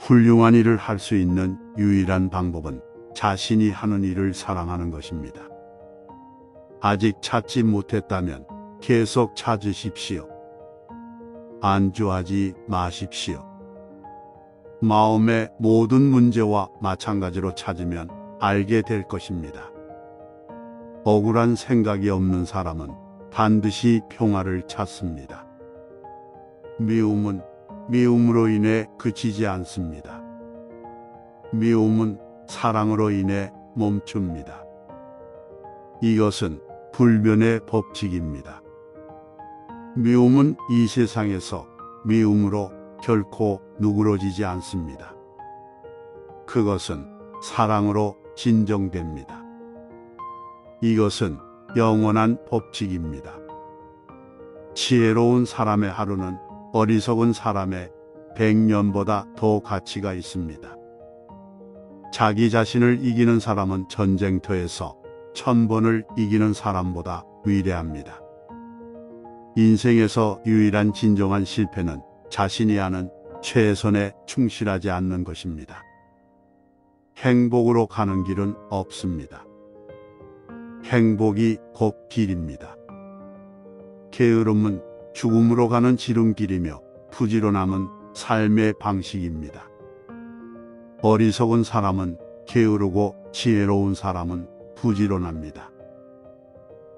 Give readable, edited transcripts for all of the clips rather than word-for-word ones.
훌륭한 일을 할 수 있는 유일한 방법은 자신이 하는 일을 사랑하는 것입니다. 아직 찾지 못했다면 계속 찾으십시오. 안주하지 마십시오. 마음의 모든 문제와 마찬가지로 찾으면 알게 될 것입니다. 억울한 생각이 없는 사람은 반드시 평화를 찾습니다. 미움은 미움으로 인해 그치지 않습니다. 미움은 사랑으로 인해 멈춥니다. 이것은 불변의 법칙입니다. 미움은 이 세상에서 미움으로 결코 누그러지지 않습니다. 그것은 사랑으로 진정됩니다. 이것은 영원한 법칙입니다. 지혜로운 사람의 하루는 어리석은 사람의 100년보다 더 가치가 있습니다. 자기 자신을 이기는 사람은 전쟁터에서 1000번을 이기는 사람보다 위대합니다. 인생에서 유일한 진정한 실패는 자신이 하는 최선에 충실하지 않는 것입니다. 행복으로 가는 길은 없습니다. 행복이 곧 길입니다. 게으름은 죽음으로 가는 지름길이며 부지런함은 삶의 방식입니다. 어리석은 사람은 게으르고 지혜로운 사람은 부지런합니다.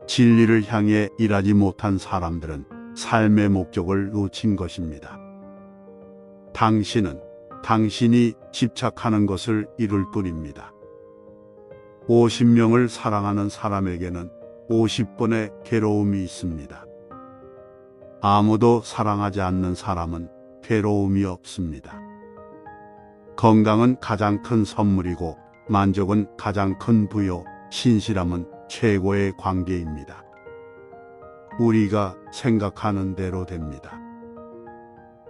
진리를 향해 일하지 못한 사람들은 삶의 목적을 놓친 것입니다. 당신은 당신이 집착하는 것을 이룰 뿐입니다. 50명을 사랑하는 사람에게는 50번의 괴로움이 있습니다. 아무도 사랑하지 않는 사람은 괴로움이 없습니다. 건강은 가장 큰 선물이고 만족은 가장 큰 부여, 신실함은 최고의 관계입니다. 우리가 생각하는 대로 됩니다.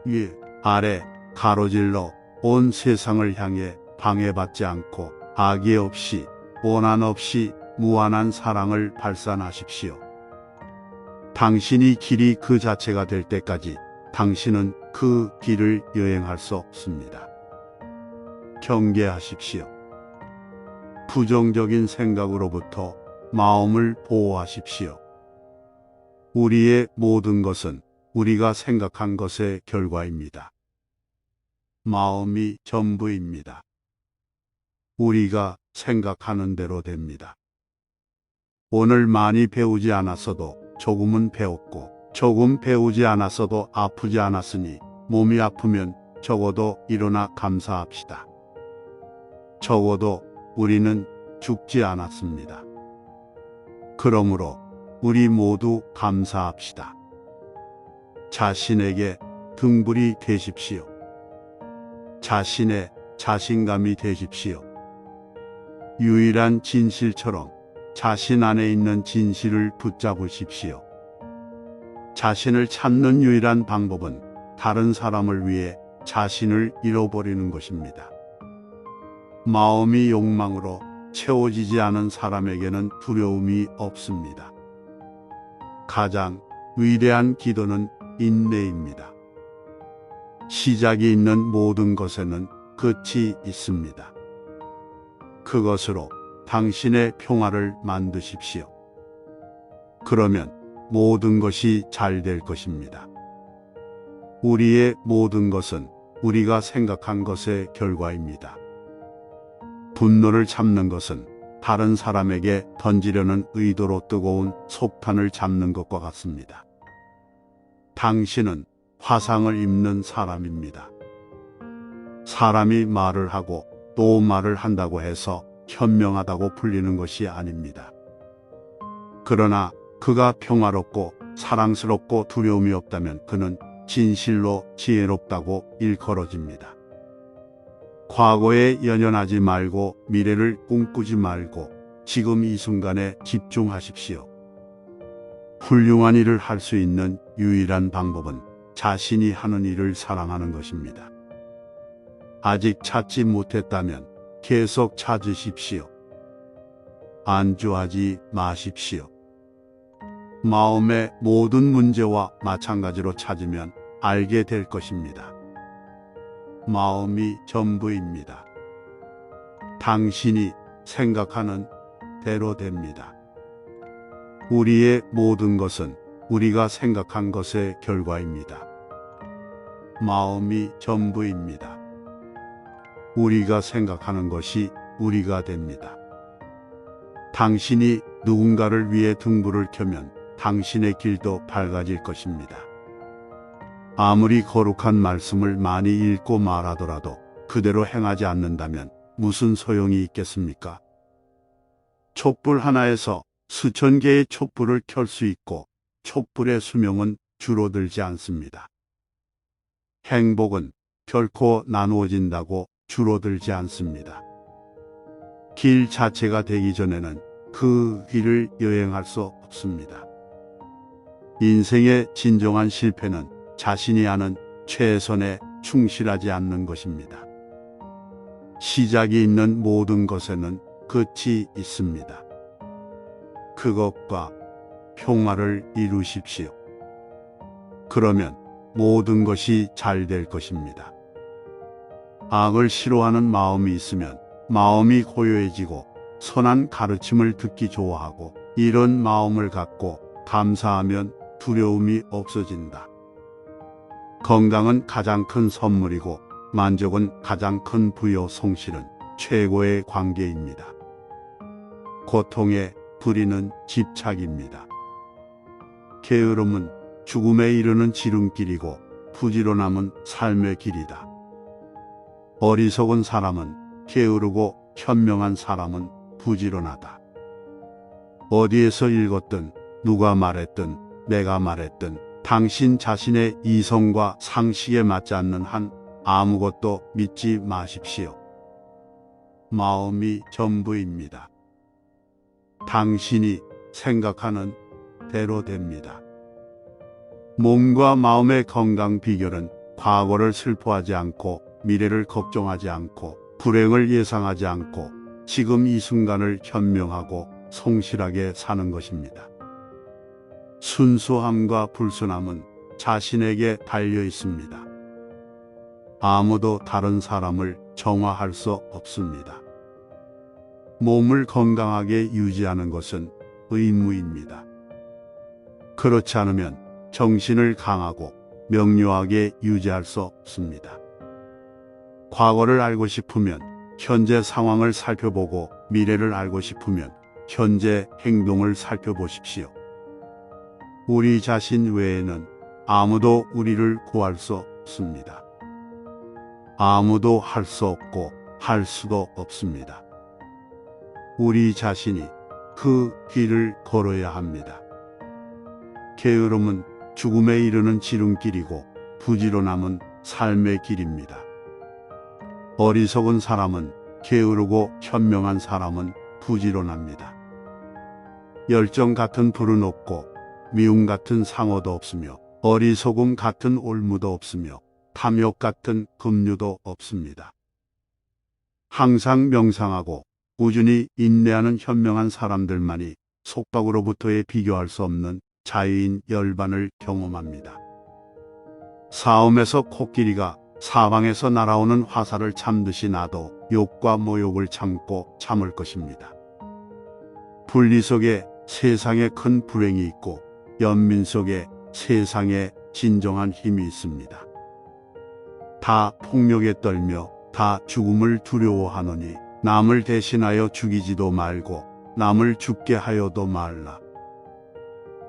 위, 아래, 가로질러 온 세상을 향해 방해받지 않고 악의 없이, 원한 없이 무한한 사랑을 발산하십시오. 당신이 길이 그 자체가 될 때까지 당신은 그 길을 여행할 수 없습니다. 경계하십시오. 부정적인 생각으로부터 마음을 보호하십시오. 우리의 모든 것은 우리가 생각한 것의 결과입니다. 마음이 전부입니다. 우리가 생각하는 대로 됩니다. 오늘 많이 배우지 않았어도 조금은 배웠고, 조금 배우지 않았어도 아프지 않았으니 몸이 아프면 적어도 일어나 감사합시다. 적어도 우리는 죽지 않았습니다. 그러므로 우리 모두 감사합시다. 자신에게 등불이 되십시오. 자신의 자신감이 되십시오. 유일한 진실처럼 자신 안에 있는 진실을 붙잡으십시오. 자신을 찾는 유일한 방법은 다른 사람을 위해 자신을 잃어버리는 것입니다. 마음이 욕망으로 채워지지 않은 사람에게는 두려움이 없습니다. 가장 위대한 기도는 인내입니다. 시작이 있는 모든 것에는 끝이 있습니다. 그것으로 당신의 평화를 만드십시오. 그러면 모든 것이 잘 될 것입니다. 우리의 모든 것은 우리가 생각한 것의 결과입니다. 분노를 참는 것은 다른 사람에게 던지려는 의도로 뜨거운 속탄을 잡는 것과 같습니다. 당신은 화상을 입는 사람입니다. 사람이 말을 하고 또 말을 한다고 해서 현명하다고 불리는 것이 아닙니다. 그러나 그가 평화롭고 사랑스럽고 두려움이 없다면 그는 진실로 지혜롭다고 일컬어집니다. 과거에 연연하지 말고 미래를 꿈꾸지 말고 지금 이 순간에 집중하십시오. 훌륭한 일을 할 수 있는 유일한 방법은 자신이 하는 일을 사랑하는 것입니다. 아직 찾지 못했다면 계속 찾으십시오. 안주하지 마십시오. 마음의 모든 문제와 마찬가지로 찾으면 알게 될 것입니다. 마음이 전부입니다. 당신이 생각하는 대로 됩니다. 우리의 모든 것은 우리가 생각한 것의 결과입니다. 마음이 전부입니다. 우리가 생각하는 것이 우리가 됩니다. 당신이 누군가를 위해 등불을 켜면 당신의 길도 밝아질 것입니다. 아무리 거룩한 말씀을 많이 읽고 말하더라도 그대로 행하지 않는다면 무슨 소용이 있겠습니까? 촛불 하나에서 수천 개의 촛불을 켤 수 있고 촛불의 수명은 줄어들지 않습니다. 행복은 결코 나누어진다고 줄어들지 않습니다. 길 자체가 되기 전에는 그 길을 여행할 수 없습니다. 인생의 진정한 실패는 자신이 하는 최선에 충실하지 않는 것입니다. 시작이 있는 모든 것에는 끝이 있습니다. 그것과 평화를 이루십시오. 그러면 모든 것이 잘 될 것입니다. 악을 싫어하는 마음이 있으면 마음이 고요해지고 선한 가르침을 듣기 좋아하고 이런 마음을 갖고 감사하면 두려움이 없어진다. 건강은 가장 큰 선물이고 만족은 가장 큰 부여 성실은 최고의 관계입니다. 고통의 불의는 집착입니다. 게으름은 죽음에 이르는 지름길이고 부지런함은 삶의 길이다. 어리석은 사람은 게으르고 현명한 사람은 부지런하다. 어디에서 읽었든 누가 말했든 내가 말했든 당신 자신의 이성과 상식에 맞지 않는 한 아무것도 믿지 마십시오. 마음이 전부입니다. 당신이 생각하는 대로 됩니다. 몸과 마음의 건강 비결은 과거를 슬퍼하지 않고 미래를 걱정하지 않고 불행을 예상하지 않고 지금 이 순간을 현명하고 성실하게 사는 것입니다. 순수함과 불순함은 자신에게 달려 있습니다. 아무도 다른 사람을 정화할 수 없습니다. 몸을 건강하게 유지하는 것은 의무입니다. 그렇지 않으면 정신을 강하고 명료하게 유지할 수 없습니다. 과거를 알고 싶으면 현재 상황을 살펴보고 미래를 알고 싶으면 현재 행동을 살펴보십시오. 우리 자신 외에는 아무도 우리를 구할 수 없습니다. 아무도 할 수 없고 할 수도 없습니다. 우리 자신이 그 길을 걸어야 합니다. 게으름은 죽음에 이르는 지름길이고 부지런함은 삶의 길입니다. 어리석은 사람은 게으르고 현명한 사람은 부지런합니다. 열정 같은 불은 없고 미움 같은 상어도 없으며 어리석음 같은 올무도 없으며 탐욕 같은 급류도 없습니다. 항상 명상하고 꾸준히 인내하는 현명한 사람들만이 속박으로부터의 비교할 수 없는 자유인 열반을 경험합니다. 싸움에서 코끼리가 사방에서 날아오는 화살을 참듯이 나도 욕과 모욕을 참고 참을 것입니다. 분리 속에 세상에 큰 불행이 있고 연민 속에 세상에 진정한 힘이 있습니다. 다 폭력에 떨며 다 죽음을 두려워하노니 남을 대신하여 죽이지도 말고 남을 죽게 하여도 말라.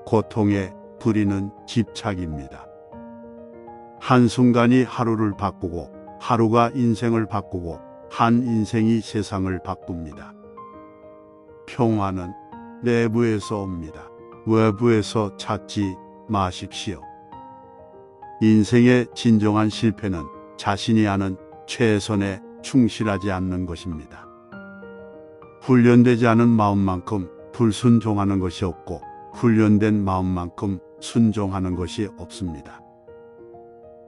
고통의 불의는 집착입니다. 한순간이 하루를 바꾸고 하루가 인생을 바꾸고 한 인생이 세상을 바꿉니다. 평화는 내부에서 옵니다. 외부에서 찾지 마십시오. 인생의 진정한 실패는 자신이 하는 최선에 충실하지 않는 것입니다. 훈련되지 않은 마음만큼 불순종하는 것이 없고 훈련된 마음만큼 순종하는 것이 없습니다.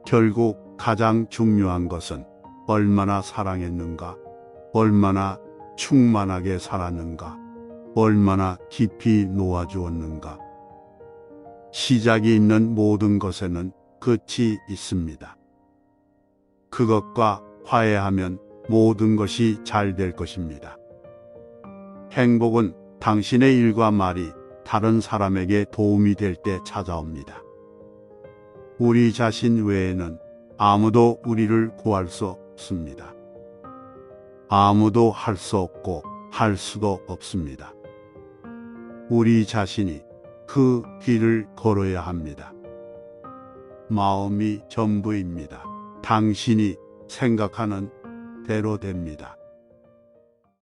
결국 가장 중요한 것은 얼마나 사랑했는가, 얼마나 충만하게 살았는가, 얼마나 깊이 놓아주었는가. 시작이 있는 모든 것에는 끝이 있습니다. 그것과 화해하면 모든 것이 잘 될 것입니다. 행복은 당신의 일과 말이 다른 사람에게 도움이 될 때 찾아옵니다. 우리 자신 외에는 아무도 우리를 구할 수 없습니다. 아무도 할 수 없고 할 수도 없습니다. 우리 자신이 그 길을 걸어야 합니다. 마음이 전부입니다. 당신이 생각하는 대로 됩니다.